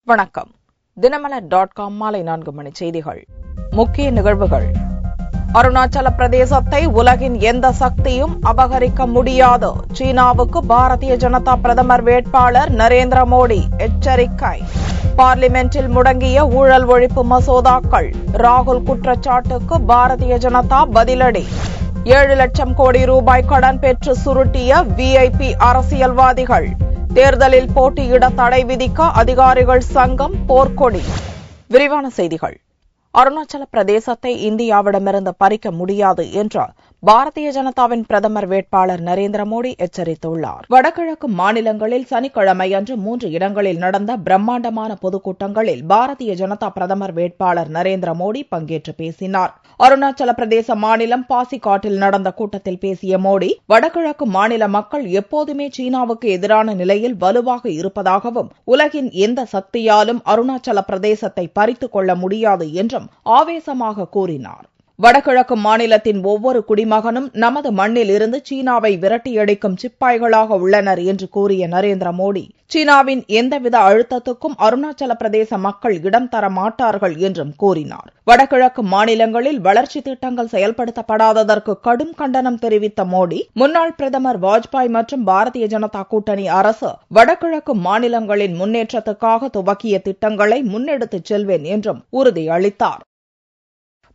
வணக்கம். தினமலர்.com மாலை 4 மணி செய்திகள். முக்கிய நிகழ்வுகள். அருணாச்சல பிரதேசத்தை உலகின் எந்த சக்தியும் அபகரிக்க முடியாது. சீனாவுக்கு பாரதிய ஜனதா பிரதமர் வேட்பாளர் நரேந்திர மோடி எச்சரிக்கை. பார்லிமென்டில் முடங்கிய ஊழல் ஒழிப்பு மசோதாக்கள். ராகுல் குற்றச்சாட்டுக்கு பாரதிய ஜனதா பதிலடி. 7 லட்சம் கோடி ரூபாய் கடன் பெற்று சுருட்டிய விஐபி அரசியல்வாதிகள். தேர்தலில் போட்டியிட தடை விதிக்க அதிகாரிகள் சங்கம் போர்க்கொடி. விரிவான செய்திகள். அருணாச்சல பிரதேசத்தை இந்தியாவிடமிருந்து பறிக்க முடியாது என்று பாரதிய ஜனதாவின் பிரதமர் வேட்பாளர் நரேந்திர மோடி எச்சரித்துள்ளார். வடகிழக்கு மாநிலங்களில் சனிக்கிழமையன்று 3 இடங்களில் நடந்த பிரம்மாண்டமான பொதுக்கூட்டங்களில் பாரதிய ஜனதா பிரதமர் வேட்பாளர் நரேந்திர மோடி பங்கேற்று பேசினார். அருணாச்சல பிரதேச மாநிலம் பாசிகாட்டில் நடந்த கூட்டத்தில் பேசிய மோடி, வடகிழக்கு மாநில மக்கள் எப்போதுமே சீனாவுக்கு எதிரான நிலையில் வலுவாக இருப்பதாகவும், உலகின் எந்த சக்தியாலும் அருணாச்சல பிரதேசத்தை பறித்துக் கொள்ள முடியாது என்றும் ஆவேசமாக கூறினார். வடகிழக்கு மாநிலத்தின் ஒவ்வொரு குடிமகனும் நமது மண்ணில் இருந்து சீனாவை விரட்டியடிக்கும் சிப்பாய்களாக உள்ளனர் என்று கூறிய நரேந்திர மோடி, சீனாவின் எந்தவித அழுத்தத்துக்கும் அருணாச்சல பிரதேச மக்கள் இடம் தர மாட்டார்கள் என்றும் கூறினார். வடகிழக்கு மாநிலங்களில் வளர்ச்சி திட்டங்கள் செயல்படுத்தப்படாததற்கு கடும் கண்டனம் தெரிவித்த மோடி, முன்னாள் பிரதமர் வாஜ்பாய் மற்றும் பாரதிய ஜனதா கூட்டணி அரசு வடகிழக்கு மாநிலங்களின் முன்னேற்றத்துக்காக துவக்கிய திட்டங்களை முன்னெடுத்துச் செல்வேன் என்றும் உறுதியளித்தார்.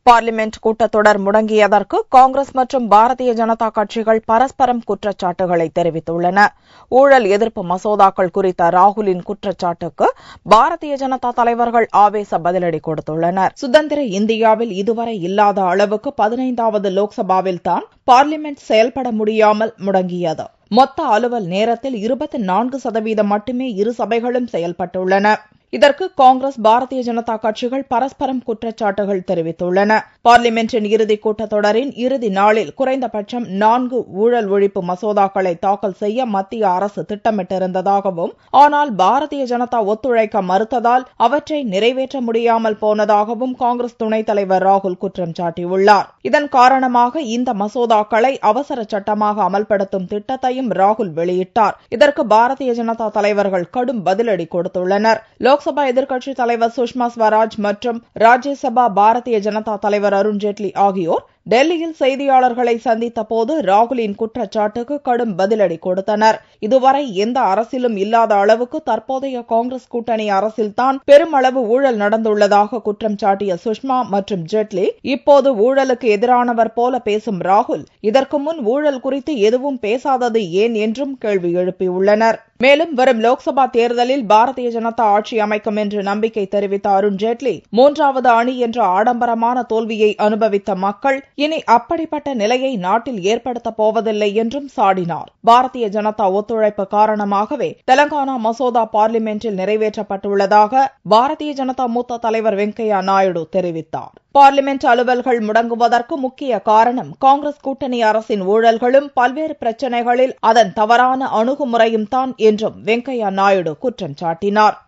பார்லிமென்ட் கூட்டத்தொடர் முடங்கியதற்கு காங்கிரஸ் மற்றும் பாரதிய ஜனதா கட்சிகள் பரஸ்பரம் குற்றச்சாட்டுகளை தெரிவித்துள்ளன. ஊழல் எதிர்ப்பு மசோதாக்கள் குறித்த ராகுலின் குற்றச்சாட்டுக்கு பாரதிய ஜனதா தலைவர்கள் ஆவேச பதிலடி கொடுத்துள்ளனர். சுதந்திர இந்தியாவில் இதுவரை இல்லாத அளவுக்கு 15வது லோக்சபாவில் தான் பார்லிமென்ட் செயல்பட முடியாமல் முடங்கியது. மொத்த அலுவல் நேரத்தில் 24% மட்டுமே இரு சபைகளும் செயல்பட்டுள்ளன. இதற்கு காங்கிரஸ், பாரதிய ஜனதா கட்சிகள் பரஸ்பரம் குற்றச்சாட்டுகள் தெரிவித்துள்ளன. பார்லிமென்டின் இறுதிக் கூட்டத்தொடரின் இறுதி நாளில் குறைந்தபட்சம் 4 ஊழல் ஒழிப்பு மசோதாக்களை தாக்கல் செய்ய மத்திய அரசு திட்டமிட்டிருந்ததாகவும், ஆனால் பாரதிய ஜனதா ஒத்துழைக்க மறுத்ததால் அவற்றை நிறைவேற்ற முடியாமல் போனதாகவும் காங்கிரஸ் துணைத் தலைவர் ராகுல் குற்றம் சாட்டியுள்ளார். இதன் காரணமாக இந்த மசோதாக்களை அவசர சட்டமாக அமல்படுத்தும் திட்டத்தையும் ராகுல் வெளியிட்டார். இதற்கு பாரதிய ஜனதா தலைவர்கள் கடும் பதிலடி கொடுத்துள்ளனர். லோக்சபா எதிர்க்கட்சித் தலைவர் சுஷ்மா ஸ்வராஜ் மற்றும் ராஜ்யசபா பாரதிய ஜனதா தலைவர் அருண்ஜேட்லி ஆகியோர் டெல்லியில் செய்தியாளர்களை சந்தித்த போது ராகுலின் குற்றச்சாட்டுக்கு கடும் பதிலடி கொடுத்தனர். இதுவரை எந்த அரசிலும் இல்லாத அளவுக்கு தற்போதைய காங்கிரஸ் கூட்டணி அரசில்தான் பெருமளவு ஊழல் நடந்துள்ளதாக குற்றம் சாட்டிய சுஷ்மா மற்றும் ஜேட்லி, இப்போது ஊழலுக்கு எதிரானவர் போல பேசும் ராகுல் இதற்கு முன் ஊழல் குறித்து எதுவும் பேசாதது ஏன் என்றும் கேள்வி எழுப்பியுள்ளனர். மேலும் வரும் லோக்சபா தேர்தலில் பாரதிய ஜனதா ஆட்சி அமைக்கும் என்று நம்பிக்கை தெரிவித்த அருண்ஜேட்லி, 3வது அணி என்ற ஆடம்பரமான தோல்வியை அனுபவித்த மக்கள் இனி அப்படிப்பட்ட நிலையை நாட்டில் ஏற்படுத்தப் போவதில்லை என்றும் சாடினார். பாரதிய ஜனதா ஒத்துழைப்பு காரணமாகவே தெலங்கானா மசோதா பார்லிமென்டில் நிறைவேற்றப்பட்டுள்ளதாக பாரதிய ஜனதா மூத்த தலைவர் வெங்கையா நாயுடு தெரிவித்தார். பார்லிமென்ட் அலுவல்கள் முடங்குவதற்கு முக்கிய காரணம் காங்கிரஸ் கூட்டணி அரசின் ஊழல்களும் பல்வேறு பிரச்சினைகளில் அதன் தவறான அணுகுமுறையும் தான் என்றும் வெங்கையா நாயுடு குற்றம் சாட்டினார்.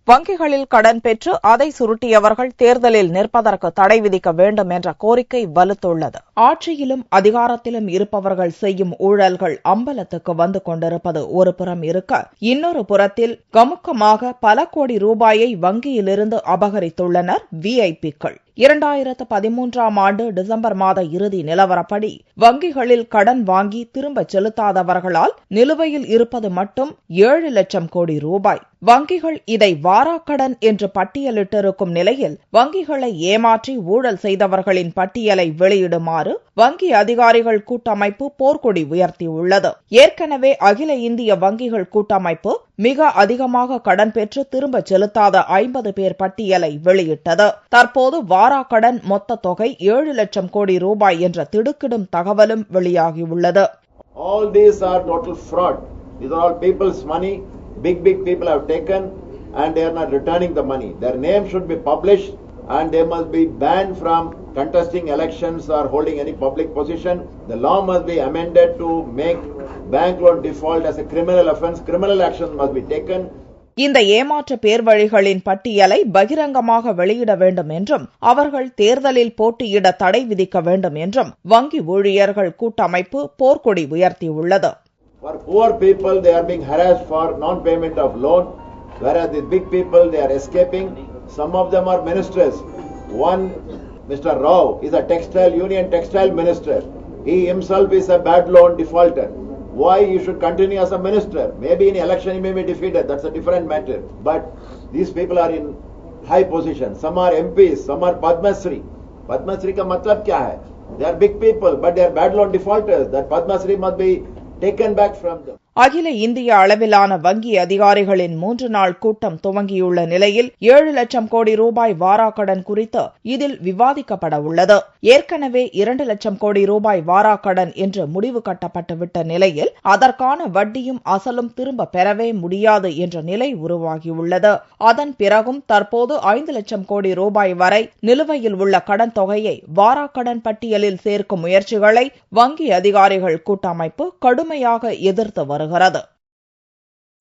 வங்கிகளில் கடன் பெற்று அதை சுருட்டியவர்கள் தேர்தலில் நிற்பதற்கு தடை விதிக்க வேண்டும் என்ற கோரிக்கை வலுத்துள்ளது. ஆட்சியிலும் அதிகாரத்திலும் இருப்பவர்கள் செய்யும் ஊழல்கள் அம்பலத்துக்கு வந்து கொண்டிருப்பது ஒரு புறம் இருக்க, இன்னொரு புறத்தில் கமுக்கமாக பல கோடி ரூபாயை வங்கியிலிருந்து அபகரித்துள்ளனர் விஐபிக்கள். 2013ஆம் ஆண்டு டிசம்பர் மாத இறுதி நிலவரப்படி வங்கிகளில் கடன் வாங்கி திரும்ப செலுத்தாதவர்களால் நிலுவையில் இருப்பது மட்டும் 7 லட்சம் கோடி ரூபாய். வங்கிகள் இதை வாராக்கடன் என்று பட்டியலிட்டிருக்கும் நிலையில் வங்கிகளை ஏமாற்றி ஊழல் செய்தவர்களின் பட்டியலை வெளியிடுமாறு வங்கி அதிகாரிகள் கூட்டமைப்பு போர்க்கொடி உயர்த்தியுள்ளது. ஏற்கனவே அகில இந்திய வங்கிகள் கூட்டமைப்பு மிக அதிகமாக கடன் பெற்று திரும்ப செலுத்தாத 50 பேர் பட்டியலை வெளியிட்டது. தற்போது வாராக்கடன் மொத்த தொகை 7 லட்சம் கோடி ரூபாய் என்ற திடுக்கிடும் தகவலும் வெளியாகியுள்ளது. All these are total fraud. These are all people's money. Big people have taken and they are not returning the money. Their name should be published and they must be banned from contesting elections or holding any public position. The law must be amended to make bank loan default as a criminal offence. Criminal action must be taken. இந்த ஏமாற்று பேர்வழிகளின் பட்டியலை பகிரங்கமாக வெளியிட வேண்டும் என்றும் அவர்கள் தேர்தலில் போட்டியிட தடை விதிக்க வேண்டும் என்றும் வங்கி ஊழியர்கள் கூட்டமைப்பு போர்க்கொடி உயர்த்தியுள்ளது. For poor people, they are being harassed for non-payment of loan Whereas the big people, they are escaping. Some of them are ministers. One, Mr. Rao, is a union textile minister. He himself is a bad loan defaulter. Why you should continue as a minister? Maybe in election he may be defeated. That's a different matter. But these people are in high position. Some are MPs, some are Padma Shri. Padma Shri ka matlab kya hai? They are big people, but they are bad loan defaulters. That Padma Shri must be taken back from them. அகில இந்திய அளவிலான வங்கி அதிகாரிகளின் 3 நாள் கூட்டம் துவங்கியுள்ள நிலையில் 7 லட்சம் கோடி ரூபாய் வாராக்கடன் குறித்து இதில் விவாதிக்கப்பட உள்ளது. ஏற்கனவே 2 லட்சம் கோடி ரூபாய் வாராக்கடன் என்று முடிவு கட்டப்பட்டுவிட்ட நிலையில் அதற்கான வட்டியும் அசலும் திரும்ப பெறவே முடியாது என்ற நிலை உருவாகியுள்ளது. அதன் பிறகும் தற்போது 5 லட்சம் கோடி ரூபாய் வரை நிலுவையில் உள்ள கடன் தொகையை வாராக்கடன் பட்டியலில் சேர்க்கும் முயற்சிகளை வங்கி அதிகாரிகள் கூட்டமைப்பு கடுமையாக எதிர்த்து வருகிறது.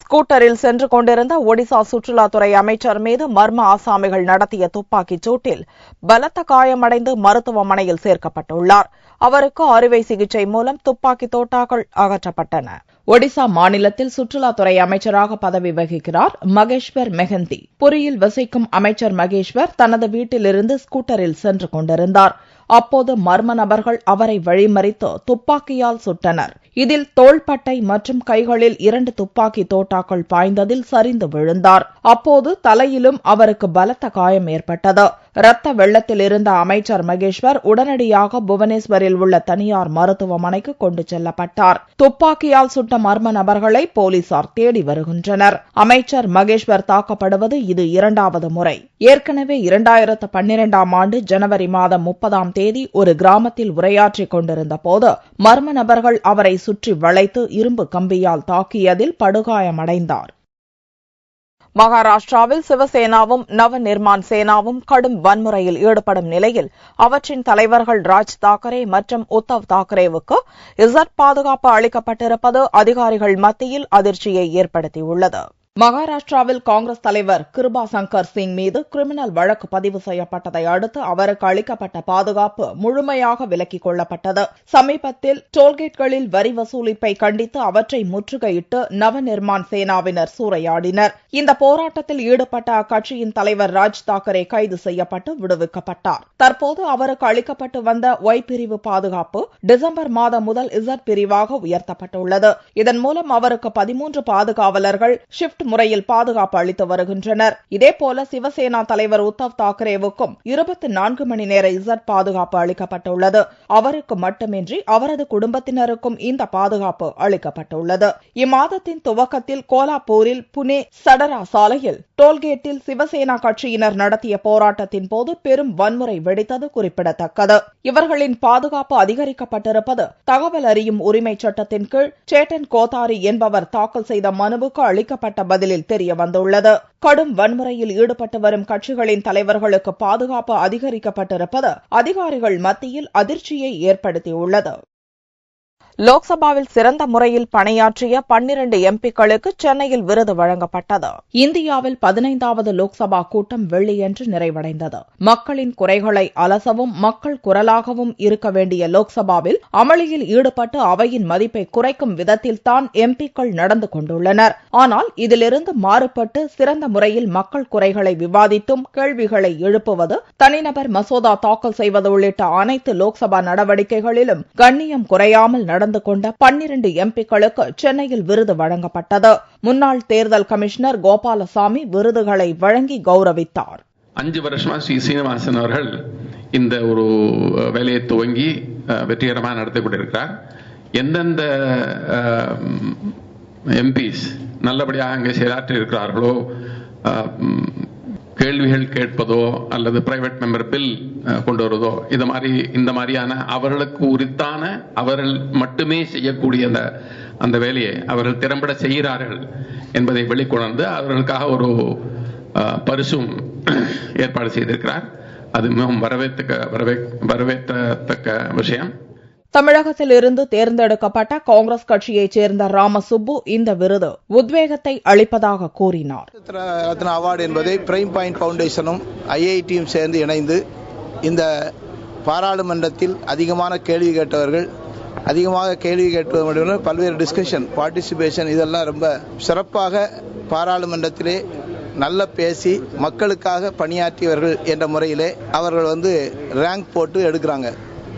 ஸ்கூட்டரில் சென்று கொண்டிருந்த ஒடிசா சுற்றுலாத்துறை அமைச்சர் மீது மர்ம ஆசாமிகள் நடத்திய துப்பாக்கிச் சூட்டில் பலத்த காயமடைந்து மருத்துவமனையில் சேர்க்கப்பட்டுள்ளார். அவருக்கு அறுவை சிகிச்சை மூலம் துப்பாக்கி தோட்டாக்கள் அகற்றப்பட்டன. ஒடிசா மாநிலத்தில் சுற்றுலாத்துறை அமைச்சராக பதவி வகிக்கிறார் மகேஸ்வர் மெஹந்தி. புரியில் வசிக்கும் அமைச்சர் மகேஸ்வர் தனது வீட்டிலிருந்து ஸ்கூட்டரில் சென்று கொண்டிருந்தார். அப்போது மர்ம நபர்கள் அவரை வழிமறித்து துப்பாக்கியால் சுட்டனர். இதில் தோள்பட்டை மற்றும் கைகளில் 2 துப்பாக்கி தோட்டாக்கள் பாய்ந்ததில் சரிந்து விழுந்தார். அப்போது தலையிலும் அவருக்கு பலத்த காயம் ஏற்பட்டது. இரத்த வெள்ளத்தில் இருந்த அமைச்சர் மகேஸ்வர் உடனடியாக புவனேஸ்வரில் உள்ள தனியார் மருத்துவமனைக்கு கொண்டு செல்லப்பட்டார். துப்பாக்கியால் சுட்ட மர்ம நபர்களை போலீசார் தேடி வருகின்றனர். அமைச்சர் மகேஸ்வர் தாக்கப்படுவது இது 2வது முறை. ஏற்கனவே 2012ஆம் ஆண்டு ஜனவரி மாதம் 30ஆம் தேதி ஒரு கிராமத்தில் உரையாற்றிக் கொண்டிருந்த போது மர்ம நபர்கள் அவரை சுற்றி வளைத்து இரும்பு கம்பியால் தாக்கியதில் படுகாயமடைந்தார். மகாராஷ்டிராவில் சிவசேனாவும் நவ நிர்மான் சேனாவும் கடும் வன்முறையில் ஈடுபடும் நிலையில் அவற்றின் தலைவர்கள் ராஜ் தாக்கரே மற்றும் உத்தவ் தாக்கரேவுக்கு இசட் பாதுகாப்பு அளிக்கப்பட்டிருப்பது அதிகாரிகள் மத்தியில் அதிர்ச்சியை ஏற்படுத்தியுள்ளது. மகாராஷ்டிராவில் காங்கிரஸ் தலைவர் கிருபா சங்கர் சிங் மீது கிரிமினல் வழக்கு பதிவு செய்யப்பட்டதை அடுத்து அவருக்கு அளிக்கப்பட்ட பாதுகாப்பு முழுமையாக விலக்கிக் கொள்ளப்பட்டது. சமீபத்தில் டோல்கேட்களில் வரி வசூலிப்பை கண்டித்து அவற்றை முற்றுகையிட்டு நவ நிர்மான் சேனாவினர் சூறையாடினர். இந்த போராட்டத்தில் ஈடுபட்ட அக்கட்சியின் தலைவர் ராஜ் தாக்கரே கைது செய்யப்பட்டு விடுவிக்கப்பட்டார். தற்போது அவருக்கு அளிக்கப்பட்டு வந்த ஒய் பிரிவு பாதுகாப்பு டிசம்பர் மாதம் முதல் இசட் பிரிவாக உயர்த்தப்பட்டுள்ளது. இதன் மூலம் அவருக்கு 13 பாதுகாவலர்கள் ஷிப்ட் முறையில் பாதுகாப்பு அளித்து வருகின்றனர். இதேபோல சிவசேனா தலைவர் உத்தவ் தாக்கரேவுக்கும் 24 மணி நேர இசட் பாதுகாப்பு அளிக்கப்பட்டுள்ளது. அவருக்கு மட்டுமின்றி அவரது குடும்பத்தினருக்கும் இந்த பாதுகாப்பு அளிக்கப்பட்டுள்ளது. இம்மாதத்தின் துவக்கத்தில் கோலாப்பூரில் புனே சடரா சாலையில் டோல்கேட்டில் சிவசேனா கட்சியினர் நடத்திய போராட்டத்தின் போது பெரும் வன்முறை வெடித்தது குறிப்பிடத்தக்கது. இவர்களின் பாதுகாப்பு அதிகரிக்கப்பட்டிருப்பது தகவல் அறியும் உரிமை சட்டத்தின் கீழ் சேட்டன் கோத்தாரி என்பவர் தாக்கல் செய்த மனுவுக்கு அளிக்கப்பட்ட பதிலில் தெரிய வந்துள்ளது. கடும் வன்முறையில் ஈடுபட்டு வரும் கட்சிகளின் தலைவர்களுக்கு பாதுகாப்பு அதிகரிக்கப்பட்டிருப்பது அதிகாரிகள் மத்தியில் அதிர்ச்சியை ஏற்படுத்தியுள்ளது. லோக்சபாவில் சிறந்த முறையில் பணியாற்றிய 12 எம்பிக்களுக்கு சென்னையில் விருது வழங்கப்பட்டது. இந்தியாவில் 15வது லோக்சபா கூட்டம் வெள்ளியன்று நிறைவடைந்தது. மக்களின் குறைகளை அலசவும் மக்கள் குரலாகவும் இருக்க வேண்டிய லோக்சபாவில் அமளியில் ஈடுபட்டு அவையின் மதிப்பை குறைக்கும் விதத்தில்தான் எம்பிக்கள் நடந்து கொண்டுள்ளனர். ஆனால் இதிலிருந்து மாறுபட்டு சிறந்த முறையில் மக்கள் குறைகளை விவாதித்தும் கேள்விகளை எழுப்புவது, தனிநபர் மசோதா தாக்கல் செய்வது உள்ளிட்ட அனைத்து லோக்சபா நடவடிக்கைகளிலும் கண்ணியம் குறையாமல் நடந்து கொண்ட 12 எம்பிக்களுக்கு சென்னையில் விருது வழங்கப்பட்டது. முன்னாள் தேர்தல் கமிஷனர் கோபாலசாமி விருதுகளை வழங்கி கௌரவித்தார். 5 வருஷமா ஸ்ரீ சீனிவாசன் அவர்கள் இந்த ஒரு வேலையை துவங்கி வெற்றிகரமாக நடத்தி கொண்டிருக்கிறார். எந்தெந்த எம்பிஸ் நல்லபடியாக அங்கே செயலாற்றி இருக்கிறார்களோ, கேள்விகள் கேட்பதோ அல்லது பிரைவேட் மெம்பர் பில் கொண்டு வருவதோ இந்த மாதிரியான அவர்களுக்கு உரித்தான அவர்கள் மட்டுமே செய்யக்கூடிய அந்த வேலையை அவர்கள் திறம்பட செய்கிறார்கள் என்பதை வெளிக்கொணர்ந்து அவர்களுக்காக ஒரு பரிசும் ஏற்பாடு செய்திருக்கிறார். அது மிகவும் வரவேற்கத்தக்க விஷயம். தமிழகத்தில் இருந்து தேர்ந்தெடுக்கப்பட்ட காங்கிரஸ் கட்சியைச் சேர்ந்த ராமசுப்பு இந்த விருது உத்வேகத்தை அளிப்பதாக கூறினார். ரத்ன அவார்டு என்பதை பிரைம் பாயிண்ட் பவுண்டேஷனும் ஐஐடியும் சேர்ந்து இணைந்து இந்த பாராளுமன்றத்தில் அதிகமான கேள்வி கேட்டவர்கள், அதிகமாக கேள்வி கேட்பது மட்டும் பல்வேறு டிஸ்கஷன், பார்ட்டிசிபேஷன் இதெல்லாம் ரொம்ப சிறப்பாக பாராளுமன்றத்திலே நல்ல பேசி மக்களுக்காக பணியாற்றியவர்கள் என்ற முறையிலே அவர்கள் ரேங்க் போட்டு எடுக்கிறாங்க.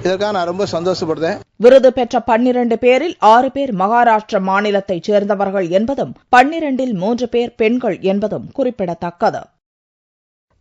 இதற்காக நான் ரொம்ப சந்தோஷப்படுறேன். விருது பெற்ற 12 பேரில் 6 பேர் மகாராஷ்டிர மாநிலத்தைச் சேர்ந்தவர்கள் என்பதும் 12இல் 3 பேர் பெண்கள் என்பதும் குறிப்பிடத்தக்கது.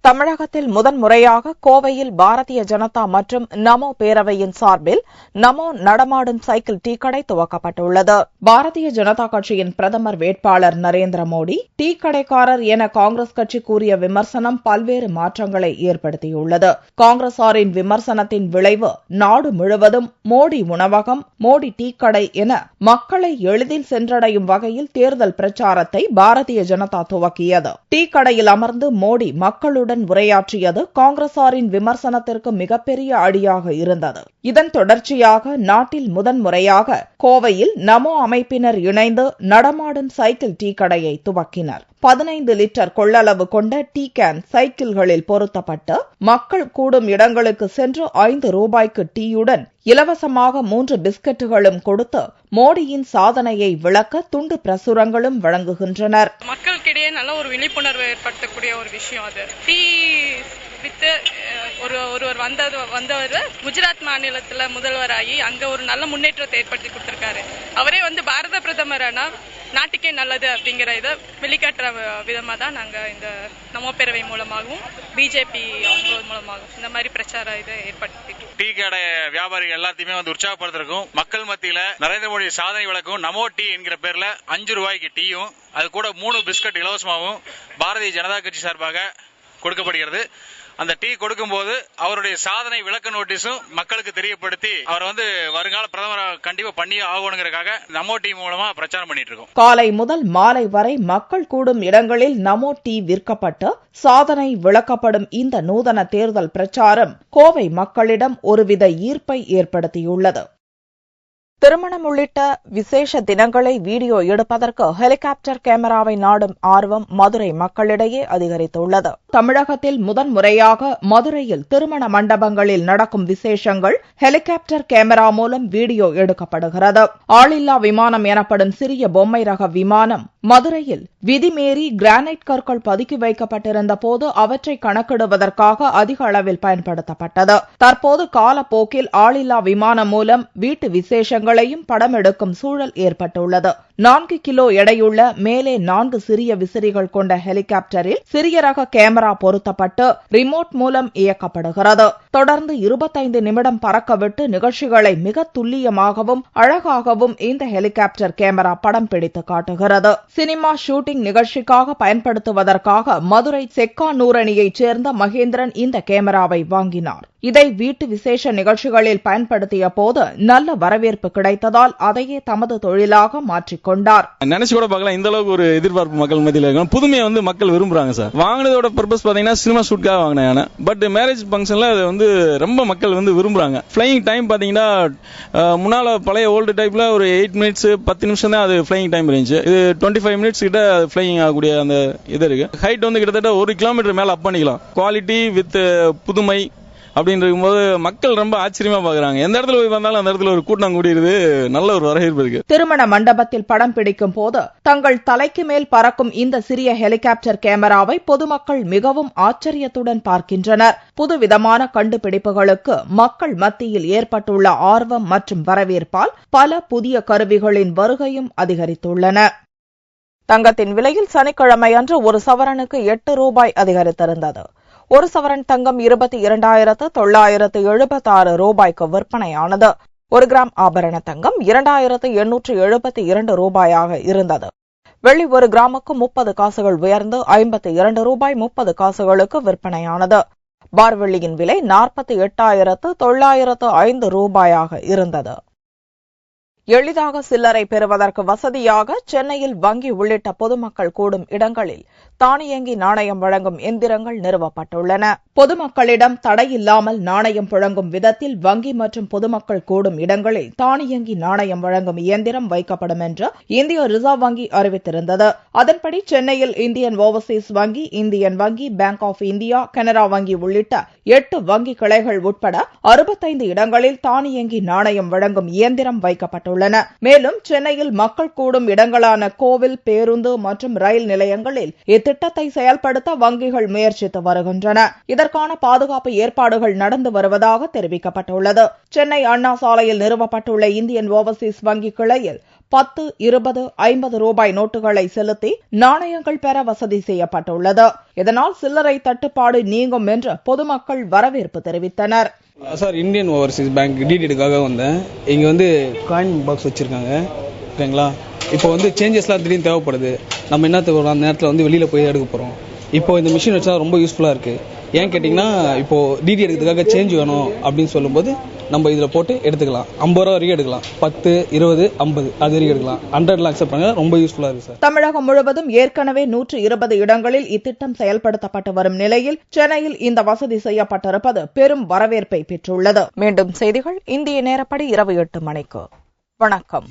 தமிழகத்தில் முதன்முறையாக கோவையில் பாரதிய ஜனதா மற்றும் நமோ பேரவையின் சார்பில் நமோ நடமாடும் சைக்கிள் டீ கடை துவக்கப்பட்டுள்ளது. பாரதிய ஜனதா கட்சியின் பிரதமர் வேட்பாளர் நரேந்திர மோடி டீ கடைக்காரர் என காங்கிரஸ் கட்சி கூறிய விமர்சனம் பல்வேறு மாற்றங்களை ஏற்படுத்தியுள்ளது. காங்கிரசாரின் விமர்சனத்தின் விளைவு நாடு முழுவதும் மோடி உணவகம், மோடி டீ கடை என மக்களை எளிதில் சென்றடையும் வகையில் தேர்தல் பிரச்சாரத்தை பாரதிய ஜனதா துவக்கியது. டீ கடையில் அமர்ந்து மோடி மக்களுடன் உரையாற்றியது காங்கிரசாரின் விமர்சனத்திற்கு மிகப்பெரிய அடியாக இருந்தது. இதன் தொடர்ச்சியாக நாட்டில் முதன்முறையாக கோவையில் நமோ அமைப்பினர் இணைந்து நடமாடும் சைக்கிள் டீ கடையை துவக்கினர். 15 லிட்டர் கொள்ளளவு கொண்ட டீ கேன் சைக்கிள்களில் பொருத்தப்பட்டு மக்கள் கூடும் இடங்களுக்கு சென்று 5 ரூபாய்க்கு டீயுடன் இலவசமாக 3 பிஸ்கட்டுகளும் கொடுத்து மோடியின் சாதனையை விளக்க துண்டு பிரசுரங்களும் வழங்குகின்றனர். மக்களுக்கிடையே நல்ல ஒரு விழிப்புணர்வு ஏற்படுத்தக்கூடிய ஒரு விஷயம் அது. டீ வித்து ஒருவர் வந்தவர் குஜராத் மாநிலத்துல முதல்வராகி அங்க ஒரு நல்ல முன்னேற்றத்தை ஏற்படுத்தி கொடுத்திருக்காரு. அவரே பாரத பிரதமரானா நாட்டுக்கே நல்லது அப்படிங்கிற இதை வெளிக்காட்டுற விதமா தான் நாங்க இந்த நமோ பேரவை மூலமாகவும் பிஜேபி மூலமாகவும் இந்த மாதிரி பிரச்சார இதை ஏற்படுத்தி டீ கடை வியாபாரிகள் எல்லாத்தையுமே உற்சாகப்படுத்திருக்கும். மக்கள் மத்தியில நரேந்திர மோடி சாதனை விளக்கும் நமோ டீ என்கிற பேர்ல 5 ரூபாய்க்கு டீயும் அது கூட 3 பிஸ்கட் இலவசமாகவும் பாரதிய ஜனதா கட்சி சார்பாக கொடுக்கப்படுகிறது. அந்த டீ கொடுக்கும் போது அவருடைய சாதனை விளக்க நோட்டீஸும் மக்களுக்கு தெரியப்படுத்தி அவர் வருங்கால பிரதமர் கண்டிப்பா பண்ணி ஆகணுங்கிறதுக்காக நமோ டீ மூலமா பிரச்சாரம் பண்ணிட்டு இருக்கோம். காலை முதல் மாலை வரை மக்கள் கூடும் இடங்களில் நமோ டீ விற்கப்பட்டு சாதனை விளக்கப்படும் இந்த நூதன தேர்தல் பிரச்சாரம் கோவை மக்களிடம் ஒருவித ஈர்ப்பை ஏற்படுத்தியுள்ளது. திருமணம் உள்ளிட்ட விசேஷ தினங்களை வீடியோ எடுப்பதற்கு ஹெலிகாப்டர் கேமராவை நாடும் ஆர்வம் மதுரை மக்களிடையே அதிகரித்துள்ளது. தமிழகத்தில் முதன்முறையாக மதுரையில் திருமண மண்டபங்களில் நடக்கும் விசேஷங்கள் ஹெலிகாப்டர் கேமரா மூலம் வீடியோ எடுக்கப்படுகிறது. ஆளில்லா விமானம் எனப்படும் சிறிய பொம்மை ரக விமானம் மதுரையில் விதிமீறி கிரானைட் கற்கள் பதுக்கி வைக்கப்பட்டிருந்த போது அவற்றை கணக்கிடுவதற்காக அதிக அளவில் பயன்படுத்தப்பட்டது. தற்போது காலப்போக்கில் ஆளில்லா விமானம் மூலம் வீட்டு விசேஷங்களையும் படம் எடுக்கும் சூழல் ஏற்பட்டுள்ளது. 4 கிலோ எடையுள்ள மேலே 4 சிறிய விசிறிகள் கொண்ட ஹெலிகாப்டரில் சிறிய ரக கேமரா பொருத்தப்பட்டு ரிமோட் மூலம் இயக்கப்படுகிறது. தொடர்ந்து 25 நிமிடம் பறக்கவிட்டு நிகழ்ச்சிகளை மிக துல்லியமாகவும் அழகாகவும் இந்த ஹெலிகாப்டர் கேமரா படம் பிடித்து காட்டுகிறது. சினிமா ஷூட்டிங் நிகழ்ச்சிக்காக பயன்படுத்துவதற்காக மதுரை செக்கானூரணியைச் சேர்ந்த மகேந்திரன் இந்த கேமராவை வாங்கினார். இதை வீட்டு விசேஷ நிகழ்ச்சிகளில் பயன்படுத்திய போது நல்ல வரவேற்பு கிடைத்ததால் அதையே தமது தொழிலாக மாற்றிக்கொண்டார். நினைச்சு கூட பார்க்கலாம் இந்த அளவுக்கு ஒரு எதிர்பார்ப்பு மக்கள் மத்தியில் இருக்கும். புதுமையை மக்கள் விரும்புறாங்க சார். வாங்கினதோட பர்பஸ் பாத்தீங்கன்னா சினிமா ஷூட்காக வாங்கினேன். பட் மேரேஜ் ஃபங்க்ஷன்ல அது ரொம்ப மக்கள் விரும்புறாங்க. ஃபிளையிங் டைம் பாத்தீங்கன்னா முன்னால பழைய ஓல்டு டைப்ல ஒரு 8 மினிட்ஸ் 10 நிமிஷம் தான் அது ஃபிளையிங் டைம் இருந்துச்சு. இது 25 மினிட்ஸ் கிட்ட ஃபிளையிங் ஆகக்கூடிய அந்த இது இருக்கு. ஹைட் கிட்டத்தட்ட 1 கிலோமீட்டர் மேல அப் பண்ணிக்கலாம். குவாலிட்டி வித் புதுமை அப்படின்னு இருக்கும்போது மக்கள் ரொம்ப ஆச்சரியமா பாக்குறாங்க. எந்த இடத்துல போய் வந்தாலும் அந்த இடத்துல ஒரு கூட்டம் கூடியிருது. நல்ல ஒரு வரவேற்பு இருக்கு. திருமண மண்டபத்தில் படம் பிடிக்கும் போது தங்கள் தலைக்கு மேல் பறக்கும் இந்த சிறிய ஹெலிகாப்டர் கேமராவை பொதுமக்கள் மிகவும் ஆச்சரியத்துடன் பார்க்கின்றனர். புதுவிதமான கண்டுபிடிப்புகளுக்கு மக்கள் மத்தியில் ஏற்பட்டுள்ள ஆர்வம் மற்றும் வரவேற்பால் பல புதிய கருவிகளின் வருகையும் அதிகரித்துள்ளன. தங்கத்தின் விலையில் சனிக்கிழமை அன்று ஒரு சவரனுக்கு 8 ரூபாய் அதிகரித்திருந்தது. ஒரு சவரன் தங்கம் 22,976 ரூபாய்க்கு விற்பனையானது. 1 கிராம் ஆபரண தங்கம் 2,872 ரூபாயாக இருந்தது. வெள்ளி 1 கிராமுக்கு 30 காசுகள் உயர்ந்து 52 ரூபாய் 30 காசுகளுக்கு விற்பனையானது. பார் வெள்ளியின் விலை 48,905 ரூபாயாக இருந்தது. எளிதாக சில்லறை பெறுவதற்கு வசதியாக சென்னையில் வங்கி உள்ளிட்ட பொதுமக்கள் கூடும் இடங்களில் தானியங்கி நாணயம் வழங்கும் எந்திரங்கள் நிறுவப்பட்டுள்ளன. பொதுமக்களிடம் தடையில்லாமல் நாணயம் புழங்கும் விதத்தில் வங்கி மற்றும் பொதுமக்கள் கூடும் இடங்களில் தானியங்கி நாணயம் வழங்கும் இயந்திரம் வைக்கப்படும் என்று இந்திய ரிசர்வ் வங்கி அறிவித்திருந்தது. அதன்படி சென்னையில் இந்தியன் ஓவர்சீஸ் வங்கி, இந்தியன் வங்கி, பேங்க் ஆப் இந்தியா, கனரா வங்கி உள்ளிட்ட 8 வங்கி கிளைகள் உட்பட 65 இடங்களில் தானியங்கி நாணயம் வழங்கும் இயந்திரம் வைக்கப்பட்டுள்ளன. மேலும் சென்னையில் மக்கள் கூடும் இடங்களான கோவில், பேருந்து மற்றும் ரயில் நிலையங்களில் இத்திட்டத்தை செயல்படுத்த வங்கிகள் முயற்சித்து வருகின்றன. இதற்கான பாதுகாப்பு ஏற்பாடுகள் நடந்து வருவதாக தெரிவிக்கப்பட்டுள்ளது. சென்னை அண்ணா சாலையில் நிறுவப்பட்டுள்ள இந்தியன் ஓவர்சீஸ் வங்கி கிளையில் 10, 20, 50 ரூபாய் நோட்டுகளை செலுத்தி நாணயங்கள் பெற வசதி செய்யப்பட்டுள்ளது. இதனால் சில்லறை தட்டுப்பாடு நீங்கும் என்று பொதுமக்கள் வரவேற்பு தெரிவித்தனர். சார், இந்தியன் ஓவர்சீஸ் பேங்க் டிடிக்காக வந்தேன். இங்க வந்து காயின் பாக்ஸ் வச்சிருக்காங்க. ஓகேங்களா? இப்போ வந்து சேஞ்சஸ்லாம் திடீர்னு தேவைப்படுது. நம்ம என்னத்துக்கு அந்த நேரத்தில் வந்து வெளியில் போய் எடுக்க போகிறோம். இப்போ இந்த மிஷின் வச்சா ரொம்ப யூஸ்ஃபுல்லாக இருக்குது. ஏன் கேட்டிங்கன்னா, இப்போ டிடி எடுக்கிறதுக்காக சேஞ்ச் வேணும் அப்படின்னு சொல்லும்போது நம்ம இதில் போட்டு எடுத்துக்கலாம். 50 ரூபா வரைக்கும் எடுக்கலாம். 10, 20, 50 அது வரைக்கும் எடுக்கலாம். 100 அக்செப்ட் பண்ணுங்க. ரொம்ப யூஸ்ஃபுல்லாக இருக்குது சார். தமிழகம் முழுவதும் ஏற்கனவே 120 இடங்களில் இத்திட்டம் செயல்படுத்தப்பட்டு வரும் நிலையில் சென்னையில் இந்த வசதி செய்யப்பட்டிருப்பது பெரும் வரவேற்பை பெற்றுள்ளது. மீண்டும் செய்திகள் இந்திய நேரப்படி இரவு 8 மணிக்கு. வணக்கம்.